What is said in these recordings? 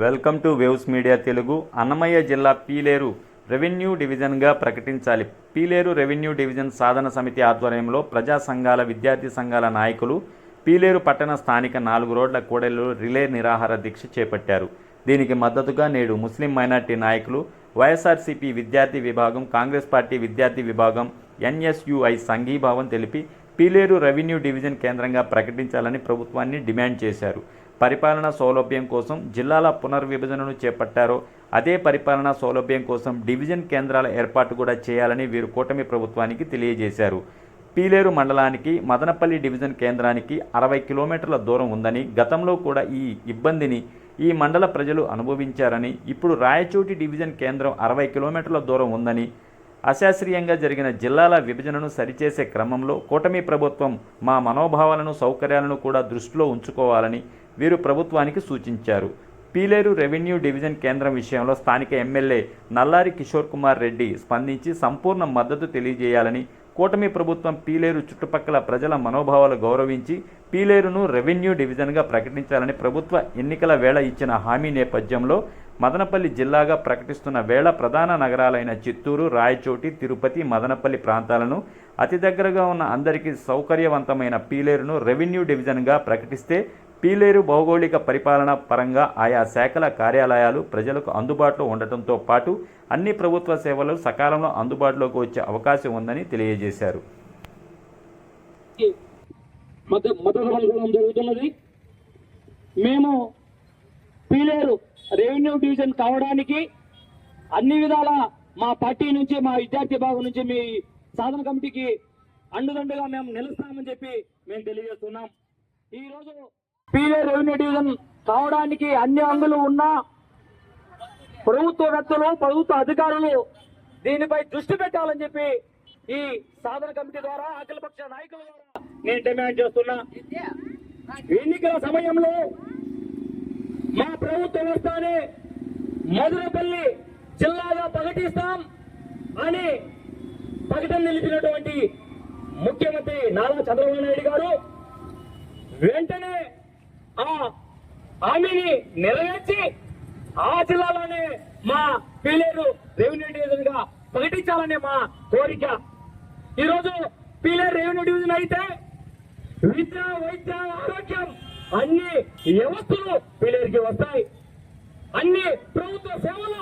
Welcome to waves media Telugu. Annamayya జిల్లా Pileru revenue డివిజన్గా ప్రకటించాలి. Pileru revenue division సాధన సమితి ఆధ్వర్యంలో ప్రజా సంఘాల, విద్యార్థి సంఘాల నాయకులు పీలేరు పట్టణ స్థానిక 4 రోడ్ల కూడలిలో రిలే నిరాహార దీక్ష చేపట్టారు. దీనికి మద్దతుగా నేడు ముస్లిం మైనార్టీ నాయకులు, వైఎస్ఆర్సీపీ విద్యార్థి విభాగం, కాంగ్రెస్ పార్టీ విద్యార్థి విభాగం, ఎన్ఎస్యుఐ సంఘీభావం తెలిపి పీలేరు రెవెన్యూ డివిజన్ కేంద్రంగా ప్రకటించాలని ప్రభుత్వాన్ని డిమాండ్ చేశారు. పరిపాలనా సౌలభ్యం కోసం జిల్లాల పునర్విభజనను చేపట్టారో అదే పరిపాలనా సౌలభ్యం కోసం డివిజన్ కేంద్రాల ఏర్పాటు కూడా చేయాలని వీరు కూటమి ప్రభుత్వానికి తెలియజేశారు. పీలేరు మండలానికి మదనపల్లి డివిజన్ కేంద్రానికి 60 కిలోమీటర్ల దూరం ఉందని, గతంలో కూడా ఈ ఇబ్బందిని ఈ మండల ప్రజలు అనుభవించారని, ఇప్పుడు రాయచోటి డివిజన్ కేంద్రం 60 కిలోమీటర్ల దూరం ఉందని, అశాస్త్రీయంగా జరిగిన జిల్లాల విభజనను సరిచేసే క్రమంలో కూటమి ప్రభుత్వం మా మనోభావాలను, సౌకర్యాలను కూడా దృష్టిలో ఉంచుకోవాలని వీరు ప్రభుత్వానికి సూచించారు. పీలేరు రెవెన్యూ డివిజన్ కేంద్రం విషయంలో స్థానిక ఎమ్మెల్యే నల్లారి కిషోర్ కుమార్ రెడ్డి స్పందించి సంపూర్ణ మద్దతు తెలియజేయాలని, కూటమి ప్రభుత్వం పీలేరు చుట్టుపక్కల ప్రజల మనోభావాలు గౌరవించి పీలేరును రెవెన్యూ డివిజన్గా ప్రకటించాలని ప్రభుత్వ ఎన్నికల వేళ ఇచ్చిన హామీ నేపథ్యంలో మదనపల్లి జిల్లాగా ప్రకటిస్తున్న వేళ ప్రధాన నగరాలైన చిత్తూరు, రాయచోటి, తిరుపతి, మదనపల్లి ప్రాంతాలను అతి దగ్గరగా ఉన్న అందరికీ సౌకర్యవంతమైన పీలేరును రెవెన్యూ డివిజన్గా ప్రకటిస్తే పీలేరు భౌగోళిక పరిపాలన పరంగా ఆయా శాఖల కార్యాలయాలు ప్రజలకు అందుబాటులో ఉండటంతో పాటు అన్ని ప్రభుత్వ సేవలు సకాలంలో అందుబాటులోకి వచ్చే అవకాశం ఉందని తెలియజేశారు. మేము పీలేరు రెవెన్యూ డివిజన్ కావడానికి అన్ని విధాల మా పార్టీ నుంచి, మా విద్యార్థి విభాగం నుంచి, మీ సాధన కమిటీకి అండుదండగా మేము నిలుస్తామని చెప్పి మేము తెలియజేస్తున్నాం. ఈరోజు పీలేరు రెవెన్యూ డివిజన్ కావడానికి అన్ని అంగులు ఉన్నా ప్రభుత్వవేత్తలు, ప్రభుత్వ అధికారులు దీనిపై దృష్టి పెట్టాలని చెప్పి ఈ సాధన కమిటీ ద్వారా, అఖిలపక్ష నాయకుల ద్వారా నేను డిమాండ్ చేస్తున్నా. ఎన్నికల సమయంలో మా ప్రభుత్వ వ్యవస్థని మదనపల్లి జిల్లాగా ప్రకటిస్తాం అని ప్రకటన నిలిపినటువంటి ముఖ్యమంత్రి నారా చంద్రబాబు నాయుడు గారు వెంటనే ఆ హామీని నెరవేర్చి ఆ జిల్లాలోనే మా పీలేరు రెవెన్యూ డివిజన్ గా ప్రకటించాలనే మా కోరిక. ఈరోజు పీలేరు రెవెన్యూ డివిజన్ అయితే విద్య, వైద్య, ఆరోగ్యం అన్ని వ్యవస్థలు పీలేరుకి వస్తాయి, అన్ని ప్రభుత్వ సేవలు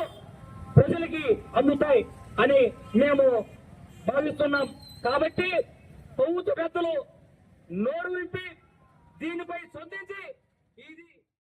ప్రజలకి అందుతాయి అని మేము భావిస్తున్నాం. కాబట్టి ప్రభుత్వ పెద్దలు నోరు విప్పి